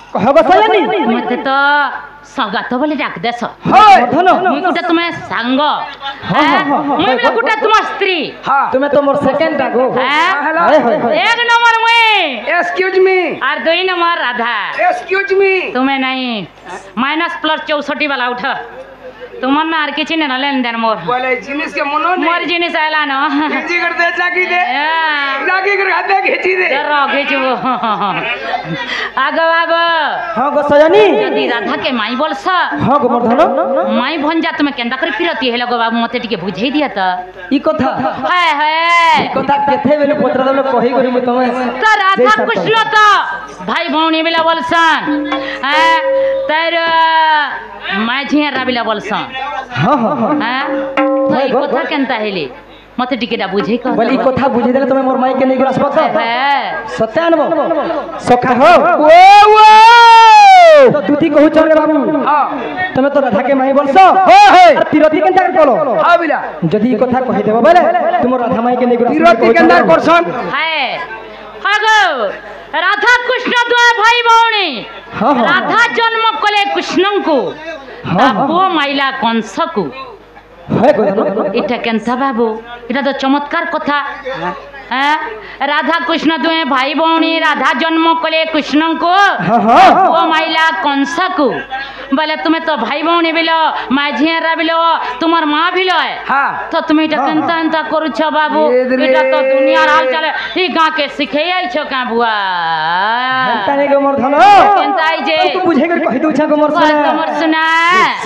मते तो सगात बोले डाक देस मुकुटा तुम्हें सांग मुई मुकुटा तुम स्त्री तुम्हें तो मोर सेकंड डागो एक नंबर मुई एक्सक्यूज मी और दो नंबर राधा एक्सक्यूज मी तुम्हें नहीं -+64 वाला उठ तुमन में आर किछि न लेन देन मोर बोले जिनिस के मनो नहीं मोर जिनिस आला न खींची कर दे लागी कर हाथ में खींची दे जरा खींचबो आगो आगो हां गो सजनी यदि राधा के माई बोलस हां गो मर्धन माई भंजा तुम केंदा कर फिरती हेलो गो बाबू मते टिके बुझाई दिया त ई कथा हाय हाय ई कथा केथे बेले पत्र दले कहि करी म तमे त राधा कृष्ण त भाई भौणी बिला बोलसन तर माझी राबिला बोलसन हां हां हां तो ई कथा केनता हेली मते टिकेटा बुझे कह बोली कथा बुझे देले तमे मोर माई के नै ग्रास बत सत्य अनबो सखा हो ओ तो दूती कहू चल रे बाबू हां तमे तो राधा के माई बोलस हो तिरती केनता कर बोलो हां बिला जदी कथा कहि देबो बेले तुम राधा माई के नै ग्रास तिरती केनता करसन हाय हागो राधा कृष्ण दो भाई भौणी राधा जन्म कले कृष्ण को तापो माइला कंस को इटा केनता बाबू इटा तो चमत्कार कथा राधा कृष्ण दुए भाई भौणी राधा जन्म कले कृष्ण को तापो माइला कंस को बोले तुम्हें तो भाई भौणी बिलो माझिया बिलो तुमर मां बिलो तो तुम इटा केनता एंता करूछ बाबू इटा तो दुनिया हाल चले ई गां के सिखे आई छ का बुआ केनता ने गो मोर धन केनता आई जे तू बुझे कर कहि दउ छ गो मोर सुना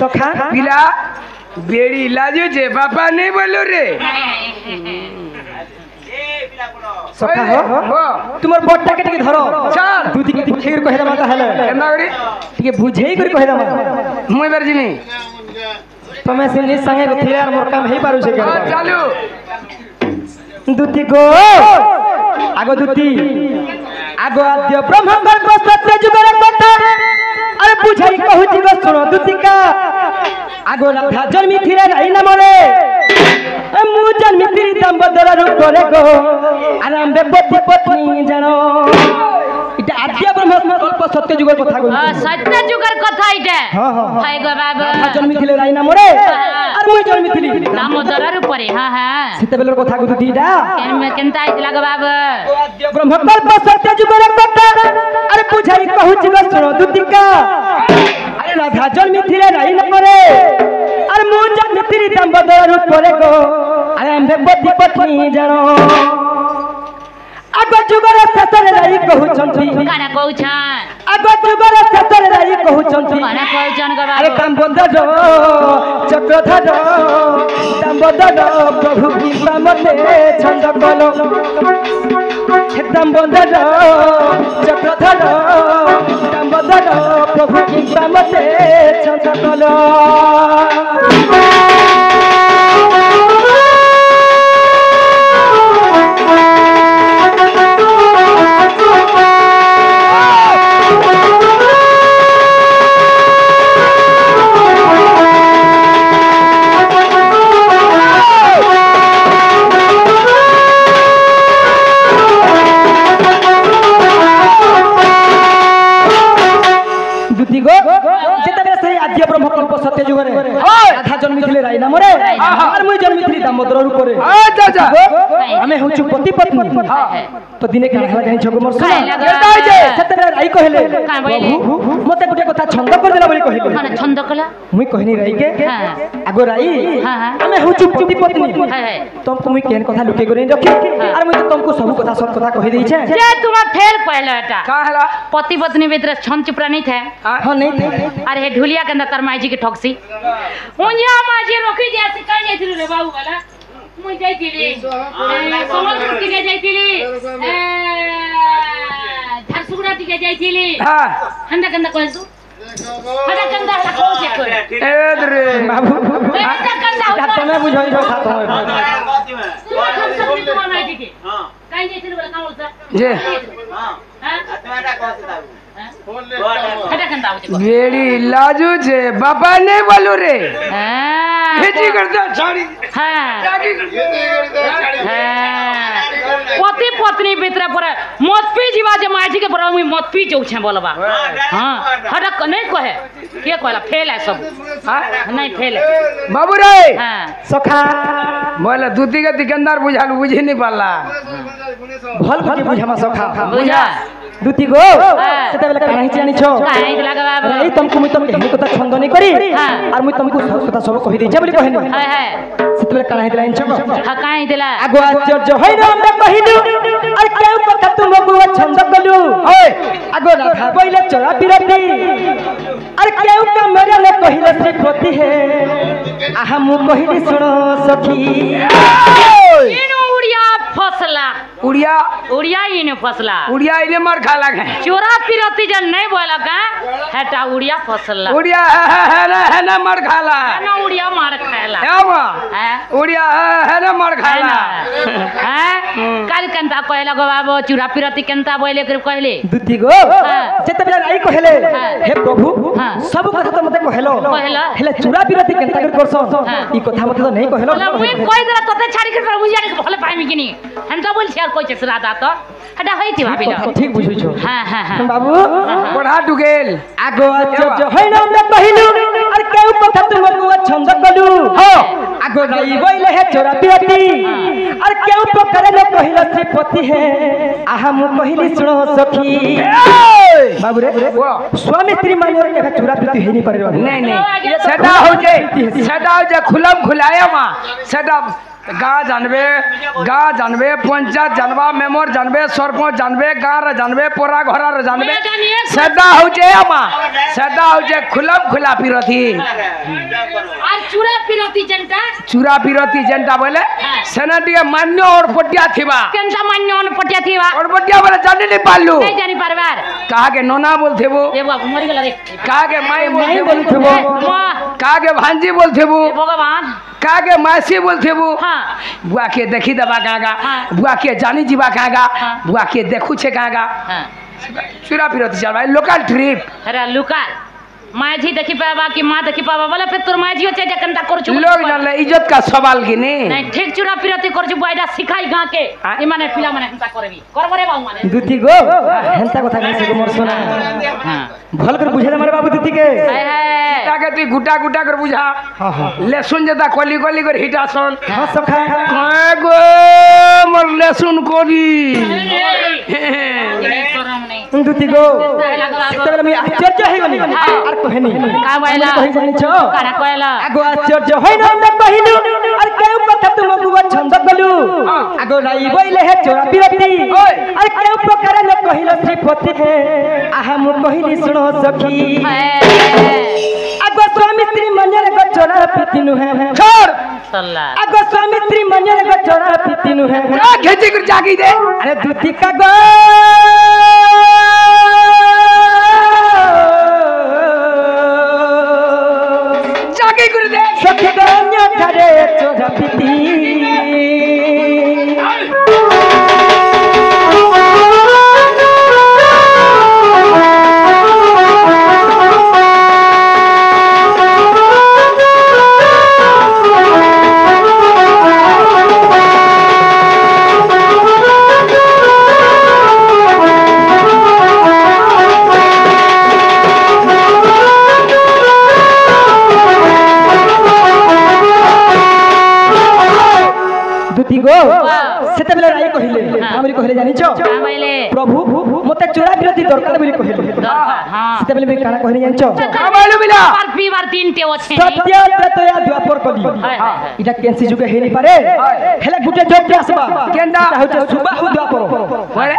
सखा बिला बेड़ी लाजो जे पापा नहीं बोलो रे सखा हो तुमर बट्टा के टिके धरो चल दूती के बुझे कर कहि दमा हेले केना करी टिके बुझे कर कहि दमा मुई बरजिनी तमे से नि संगे को थियार मोर काम हेई पारु छै चालू दूती गो आगो दूती आगो आद्य ब्रह्म को सत्य जुगर कथा अरे बुझाई कहू जी गो सुनो दूती का आगो राधा जन्मी थिरे राई ना मरे मु जन्मी थिरी दंबदर रूप रे गो आराम बे पति पत्नी जानो इटा आद्य ब्रह्म को सत्य जुगर कथा गो सत्य जुगर कथा इटा हाय गो बाबा राधा जन्मी थिले राई ना मरे और मु जन्मी थिली दंबदर रूप रे हां हां सीते बेलर कथा गो दूती इटा केनता आइतला गो बाबा आद्य ब्रह्म को सत्य जुगर कथा अरे बुझाई कहू जी गो सुनो दूती का अरे राधा जन्मी थिले राई ना मरे अरे मु जन्मी थिरी दंबदर रूप रे गो अरे बे पति पत्नी जानो आगो जुगर सतर राई कहू चंती काना कहू छन आगो जुगर सतर राई कहू चंती काना कहू छन गो बाबा अरे दंबदर चक्रधर दंबदर प्रभु की मते छंद कलो दंबदर चक्रधर दंबदर प्रभु की मते छंद कलो सत्य जुगरे राधा जन्मी थिले राई ना मरे और मुई जन्मी थिली दामोदर रूप रे हमें होचु पति पत्नी तो दिने का हला जानि छगो मोर काहे लगा? सते राई कहले काहे बोले? मते गुटे कथा छंद कर देला बोली कहले माने छंद कला मुई कहनी राई के हां आगो राई हां हां हमें होचु पति पत्नी हाय तुमको मुई केन कथा लुके गरे रखी और मुई तो तुमको सब कथा कहि देई छे जे तुम फेल कहलो एटा का हला पति पत्नी भीतर छन चुपरा नहीं थे हां नहीं थे अरे हे ढुलिया के अंदर तरमाई जी के ठोकसी उन्या माजी रोकी जैसे काई जाइथिलु रे बाबू वाला मुई जाइथिली समझ के जाइथिली झारसुगुड़ा टिके जाइथिली हां हंदा कंदा कहसु हंदा कंदा हला को चेक कर ए रे बाबू हंदा कंदा तमे बुझाई रो था तुम माई जी के हां काई जाइथिलु बोला काऊ सा जे हां तुम्हारा कौन से दाऊ हंदा कंदा हो चेक बेड़ी लाजू जे बाबा नहीं बोलू रे हां भेजी करता छाड़ी हां जागी पति पत्नी भीतर पर मत पी जीवा जे माजी के पर मुई मत पी जाऊ छे बोलबा हां हटा नहीं कहे के कहला फेल है सब हां नहीं फेल है बाबू रे हां सखा बोले दूती के दुकानदार बुझाल बुझी नहीं पाला भल भल बुझामा सखा बुझा दुती गो सेते बेला काहे जानि छो काहे लगा बाबू रही तुमको मुई तुम कहनी कथा छंद नहीं करी और मुई तुमको सब कथा सब कहि देई छे बोली कहनी हाय हाय सेते बेला काहे दिला छो हा काहे दिला आगो आश्चर्य होई ना हम कहिलु और केउ कथा तुमको छंद कलु ओए आगो राधा बोइले चोरा पिरती और केउ का मेरे ले कहिले श्रीपति है आहा मु कहिली सुनो सखी इनो उड़िया फसला उड़िया इने फसला उड़िया इने मार खा लगे चोरा पिरती जन नहीं बोला का हटा उड़िया फसला उड़िया है ना मार खाला ना उड़िया मार खाला है बा उड़िया है ना मार खाला हैं काल कंता कहला गो बाबू चोरा पिरती कंता बोले कर कहले दुती गो जेते बेला आई कहले हे प्रभु सब कथा तो मते कहलो हेले चूरा पिरती केनता कर करसो ई कथा मते तो नहीं कहलो मुई कहि देला तते छाड़ी के प्रभु जाने के भले पाइमी किनी हंता बोल शेयर कोइ छे राधा तो हटा हई थी भाभी ठीक बुझै छो हां हां हां बाबू पढ़ा डुगेल आगो आश्चर्य होई ना हम कहिलु और केउ कथा तुमको छंद कलु हो आगो रही बोइले हे चोरा पिरती और केउ प्रकार ले कहिला श्रीपति है आहा मु कहिली सुनो सखी बाबू रे स्वामी स्त्री मानियो के चोरा पिरती हेनी पारे नहीं सेटा हो जे खुलम खुलाया मा सेटा गा जानबे पंचायत जानबा मेमोर जानबे सरपंच जानबे गार जानबे पोरा घरार जानबे सेटा हो जे मा सेटा हो जे खुलम खुला पिरथी और चूरा पिरती जनता बोले सेना टिके मान्य और पटिया थिबा केनसा मान्य और पटिया थिबा और पटिया बोले जानि नहीं पालू नहीं जानि परबार कहा के नोना बोलथेबो ए बाबू मरि गेला रे कहा के माई बोलथेबो कहा के भांजी बोलथेबो भगवान कहा के मासी बोलथेबो हां बुआ के देखी दबा कागा बुआ के जानी जीवा कागा बुआ के देखू छे कागा हां चूरा पिरती चल भाई लोकल ट्रिप अरे लोकल माझी देखी पावा कि मां देखी पावा बोले फिर तोर माझी होचे जे कंता करछु लोग जानले इज्जत का सवाल की नहीं ठीक चूरा पिरती करछु बाइडा सिखाई गा के ई माने पिला माने हंता करबी करबरे बाऊ माने दुती गो हेंता कथा नहीं से मोर सुना हां भल कर बुझे मारे बाबू दुती के ताके तू गुटा गुटा कर बुझा हां लेसुन जता कोली कोली कर हिटा सन हां सखा काय गो मोर लेसुन कोली दुती गो तबले मैं आश्चर्य है गनी और कहनी का बोला कहि जानि छो काना कहला आगो आश्चर्य होई ना हम कहिलु और केउ कथा तुमको छंद कलु आगो राई बोइले हे चोरा पिरती और केउ प्रकार ले कहिला श्रीपति है आहा मु कहिली सुनो सखी आगो स्वामी स्त्री मंजर को चोरा पितिनु है छोड़ सल्ला आगो स्वामी स्त्री मंजर को चोरा पितिनु है घेची कर जागी दे अरे दुती का गो जागी कर दे सखी गन्या करे चोरा पिती सेते राई कहिले हमरी कहिले जानि छ का बोले प्रभु मते चोरा विरोधी दरकार बोली कहिले हां सेते बेले काना कहिले जानि छ का बोले बिला पर पीवार तीनटे अछि सत्य त्रेतया द्वापर कली इटा केनसी जुगे हेनी पारे हेले गुटे जोग के आसबा केंदा होते सुबाहु द्वापर बोले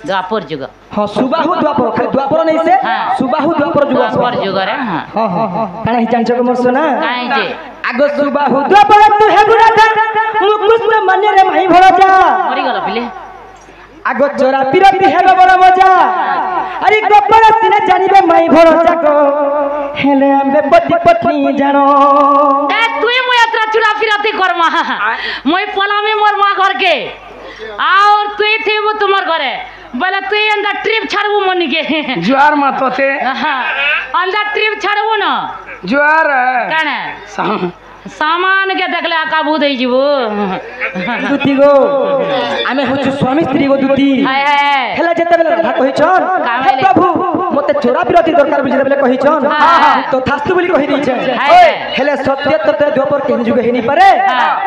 द्वापर जुग हां सुबाहु द्वापर खाली द्वापर नहीं से सुबाहु द्वापर जुग द्वापर जुग रे हां हां काना हि जानि छ मोर सुना काई जे आगो सुबाहु द्वापर तू हे बुराधा मुकुष्ण माने रे माई भरजा मरि गला पिले आगो चोरा पिरती हेबे बड़ मजा अरे गप्पर सिने जानिबे माई भरजा को हेले आंबे पति पत्नी जानो ए तुई मो यात्रा चुरा फिरती करमा मोय पलामे मोर मां घर के और तुई थेबो तुमर घरे बोले तुई अंदर ट्रिप छाड़बो मनी के जुआर मत होते अंदर ट्रिप छाड़बो न जुआर काने सामान के देखले काबू दे जीवो दुती गो आमे हछु स्वामी स्त्री गो दुती हाय हाय हेला जेते बेले राधा कहि छन हे प्रभु मते चोरा विरोधी दरकार बुझे बेले कहि छन तो थास्तु बोली कहि दै छै हेले सत्य तत्व द्वापर केन जुगे हेनी पारे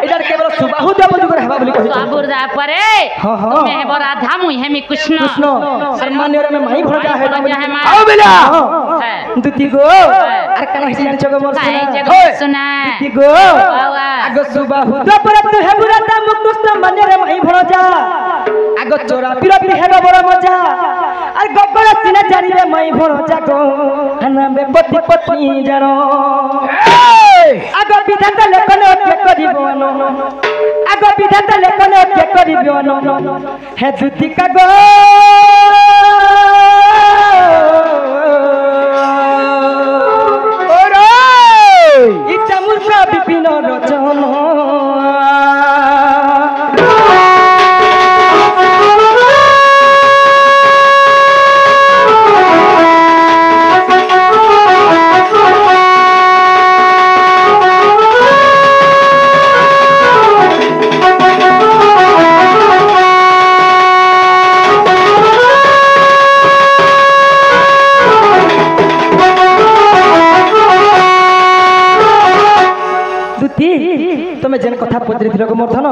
इधर केवल सुबाहु द्वापर जुगे हेबा बोली कहि छन सुबाहु द्वापर तुमे हेबो राधा मुई हेमी कृष्ण सम्मान्य रे में माई भरजा है आओ बेला दुती गो अरे काना हिसन छगो मोर सुना दुती गो आगो सुबाहु द्वापर तू हे बुराता मुकुष्ण माने रे माई भरजा आगो चोरा पिरती हेबे बड़ मजा अरे गप्पर सिने जानिबे माई भरजा को हनाबे पति पत्नी जानो आगो विधाता लेखन के करिबनो आगो विधाता लेखन के करिबनो हे दुती का गो इटा मूर्ख विपिन रचन तमे जेन कथा पदरी थिलो मोर धन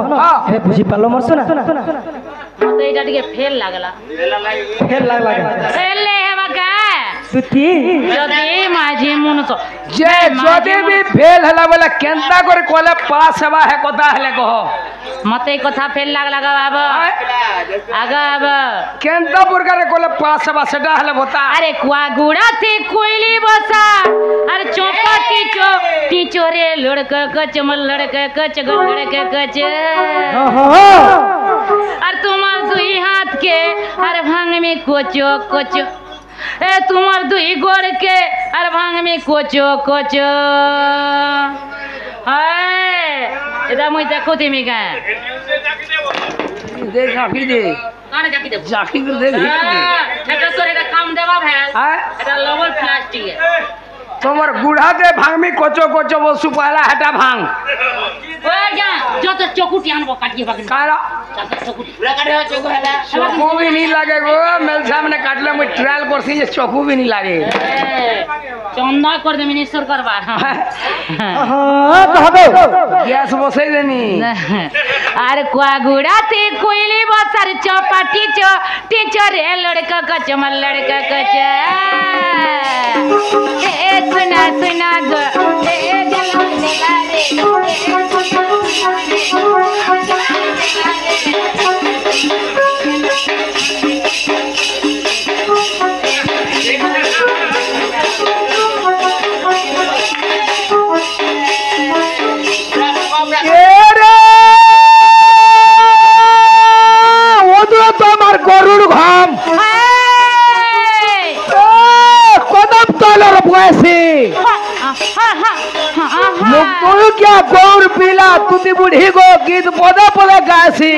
हे बुझी पालो मोर सुना मते एटा टिके फेल लागला फेल लागला फेल ले हेबा का सुती जदी माझी मुन तो जे जदी भी फेल हला बोले केंता करे कोले पास हेबा है कथा हले कहो मते कथा फेल लागला गा बाबा आगा अब केंता पुरकार कोले पास हेबा सेटा हले बता अरे कुआ गुड़ा थे कोयली बसा अरे चोपा टीचो रे लड़का कच मल लड़का कच लड़का कच अरे तुम्हार दुई हाथ के अरे भांग में कोचो कोचो ए तुम्हार दुई गोड़ के अरे भांग में कोचो कोचो हाय इधर मुझे देखो ती मिका देख आखी दे काने जाकी दे जाकी कर दे এটা তোর এটা কাম দেবা ভাই हां এটা লবল প্লাস্টিক তোমার গুড়া দে ভাঙমি কোচো কোচো বসু পালা হাটা ভাঙ ওই যা যত চকুটি আনবো কাটিয়ে বাকি कारा যত চকুটি পুরা কাটে চকু হেলা चोकू भी नहीं लगे गो मेल सामने काटले मैं ट्रायल करसी जे चोकू भी नहीं लागे चंदा कर दे मिनिस्टर करबा हां कहबो गैस बसई देनी अरे कुआ गुड़ा ते कोयली बसर चौपाटी टीचर रे लड़का कच मल लड़का कच ए सुना सुना गो ए जला जला তোমার গরুর ঘাম কদম তলার বয়সে মুক্ত क्या गौर पीला तुती बुढ़ी गो गीत पदे पदे गासी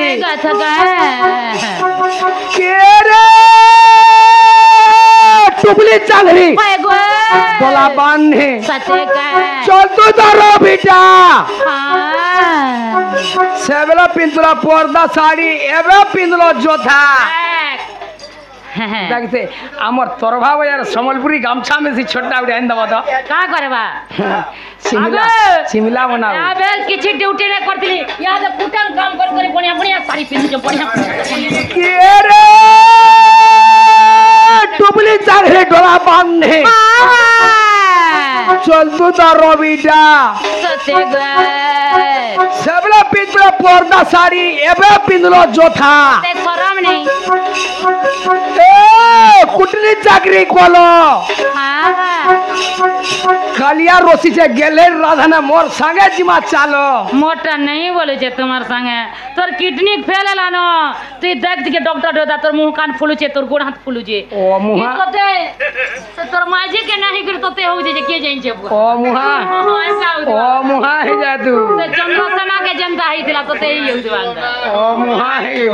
टुकली चांगरी गला बांधे चल तू दरो बेटा सेबला पिंतला पर्दा साड़ी एबे पिंदलो जोथा देखते आमर तरभा यार सम्बलपुरी गामछा में से छोटा उड़े आइन दबा तो का करबा शिमला शिमला बनाओ अबे किछि ड्यूटी नै करथिली याद कुटन काम कर करे बढ़िया बढ़िया साड़ी पिन के बढ़िया के रे टुबली चाहे डोला बांधे चल तू तो रविडा सते गए सबला पिंजरा पर्दा साड़ी एबे पिंजलो जोथा ते शरम नहीं ए कुटनी चाकरी कोलो हां कालिया रोसी से गेले राधा ने मोर संगे जिमा चालो मोटा नहीं बोले छे तुम्हार संगे तोर किडनी फेल लानो तू देख के डॉक्टर दोदा तोर मुंह कान फुलु छे तोर गोड़ हाथ फुलु छे ओ मुहा कते से तोर माजी के नहीं कर तोते हो जे के जाइन छे ओ मुहा हे जा तू से चंद्रसेना के जनता हितला तोते ही होतवा ओ मुहा हे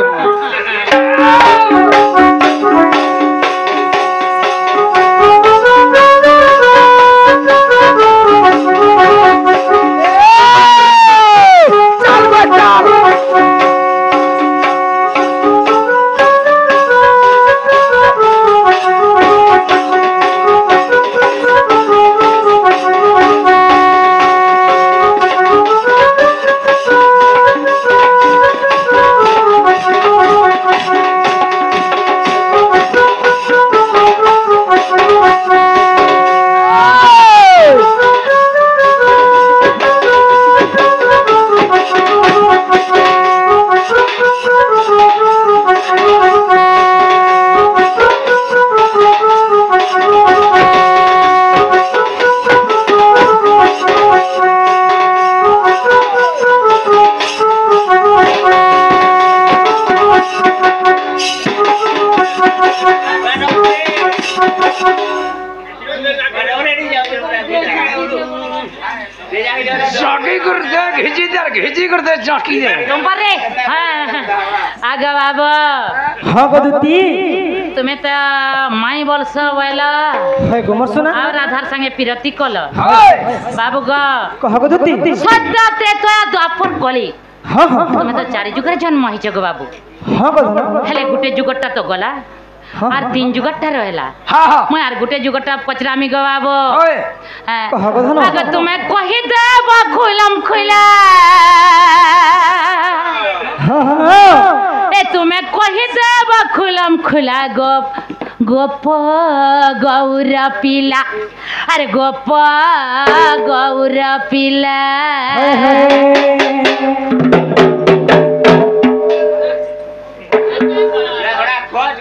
घिची करते चौकी दे तुम पर रे आगे बाबा हाँ गदुती तुम्हें तो माई बोलस वाला है गुमर सुना और राधार संगे पिरती कल बाबू ग कह गदुती सदा ते तो द्वापर कली हाँ हाँ तुम्हें तो चारि जुगर जन्म हिच गो बाबू हाँ गदुना हेले गुटे जुगरटा तो गला और तीन जुगरटा रहला हां हां मैं यार गुटे जुगरटा पचरामी गो बाबू ओए कह गदुना अगर तुम्हें कहि देब खुलम खुला हाँ हाँ ए तुम्हें कहि देब खुलम खुला गोप गोप गौरा पीला अरे गोप गौरा पीला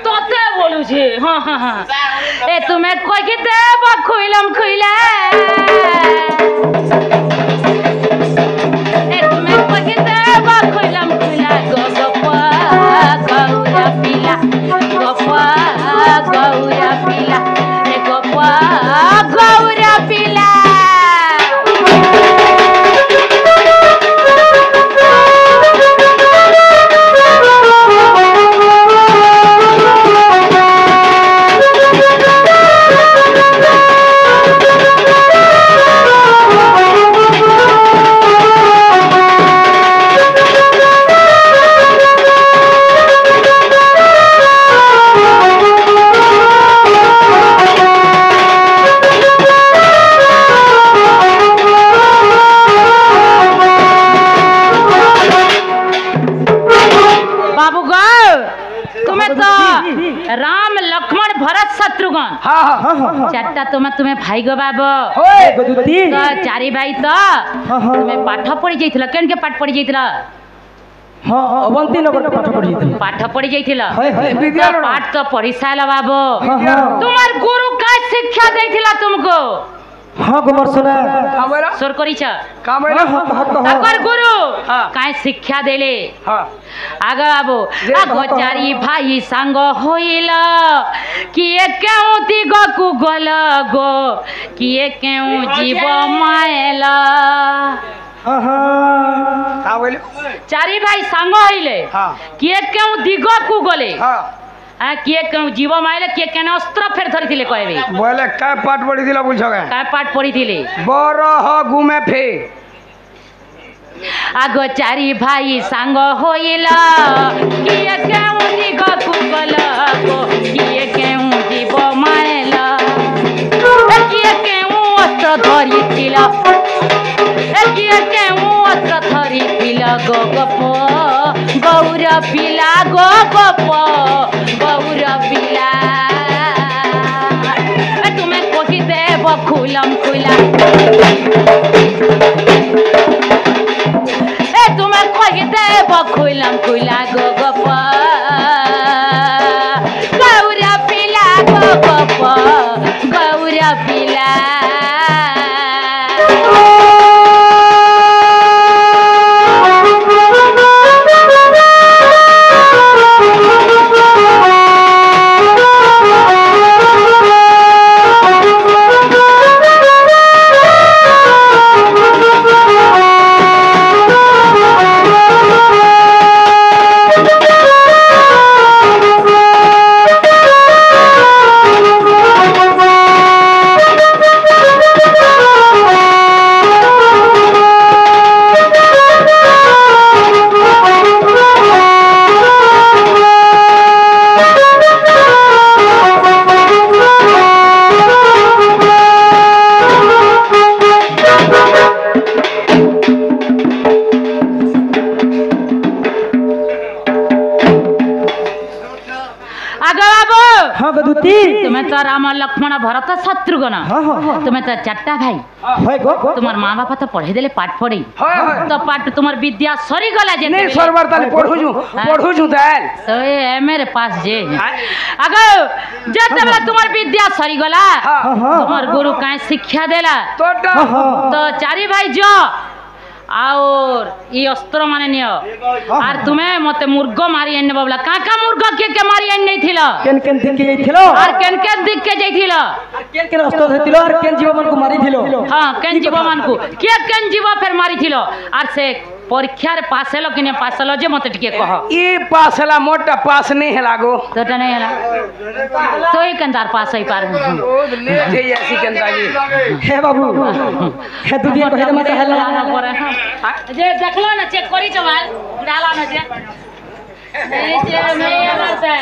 तोते बोलू छे हाँ हाँ हाँ ए तुम्हें कहि देब खुलम खुला ए तुम्हें कहि देब खुलम खुला गोप गौरा पीला गोप गौरा पीला रे गोप गौरा पीला राम लक्ष्मण भरत शत्रुघ्न हां हां चारटा तुम्हें भाई गो बाबू ओए गदुती तो चारि भाई तो तुम्हें पाठ पढ़ी जाइथिला केन के पाठ पढ़ी जाइथिला हाँ अवंती नगर पाठ पढ़ी जाइथिला पाठ पढ़ी जाइथिला विद्यालय पाठ तो पढ़ी साला बाबू हाँ हाँ तुम्हार गुरु का शिक्षा देथिला तुमको हाँ गुमर सुना कामरा सोर करिछ कामरा तकर गुरु हाँ। काय शिक्षा देले हां आगे बाबू आगो चारि भाई संग होइला किए केउ दिग कु गल गो किए केउ जीव मायला हाँ हाँ का बोले चारि भाई संग होइले हां किए केउ दिग कु गले हां किए केउ जीव मायले किए केने अस्त्र फेर धरिथिले कहबे बोले काय पाठ पढ़ी दिला बुझ गए काय पाठ पढ़िथिले बरह घुमे फे आगो चारि भाई संग होइला किए केउ दिग कु गल गो किए केउ जीव मायला किए केउ अस्त्र धरिथिला पिला गो गप गौर पिला तुम्हें कही देव खुलम खुला तुम्हें कही देव खुलम खुला गो गप गौर पिला गो गप गौर पिला तुम्हें तो राम लक्ष्मण भरत शत्रुघ्न तुम्हें तो चार्टा भाई तुम्हार माँ बापा तो पढ़े देले पाठ पढ़ी तो पाठ तुम्हार विद्या सरी गला जे नहीं सरवर ताले पढ़ू छु ताल तो ये मेरे पास जे अगर जब तुम्हार विद्या सरी गला तुम्हार गुरु काहे शिक्षा देला तो चारी भाई जो और ये अस्त्र माने नियो और तुम्हें मते मुर्ग मारी एने बाबला काका मुर्ग के मारी एने नहीं थिलो केन दिख के थिलो और केन दिख के जाइथिलो केन अस्त्र धथिलो और केन जीव मन को मारी थिलो हां केन जीव मन को केन जीव फिर मारी थिलो और से परीक्षा रे पास हेलो कि ने पास हेलो जे मते टिके कह ई पास हला मोटा पास नहीं हला गो तो नहीं हला तो ही कंदार पास ही पार ले जे ऐसी कंदा जी हे बाबू हे दुनिया को हे मत हला परे जे देखलो ना चेक करी जवाल डाला ना जे नहीं जे नहीं करता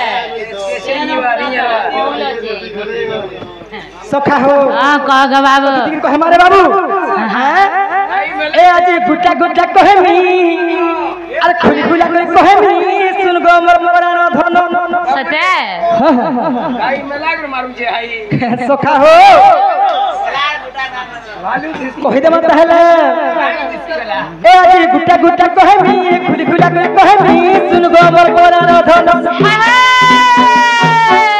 सखा हो हां कह ग बाबू को हमारे बाबू हैं ए आज गुटा गुटा कहमी अरे खुली खुला कर कहमी सुन गो मोर प्राण धन सते गाई में लाग मारू जे हाई सखा हो कहि दे मत हले ए आज गुटा गुटा कहमी खुली खुला कर कहमी सुन गो मोर प्राण धन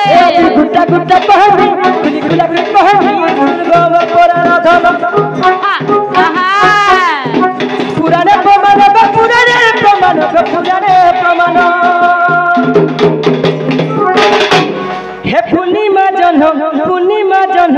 ए आज गुटा गुटा कहमी खुली खुला कर कहमी सुन गो मोर प्राण धन पुराने प्रमाण हे पूर्णिमा जन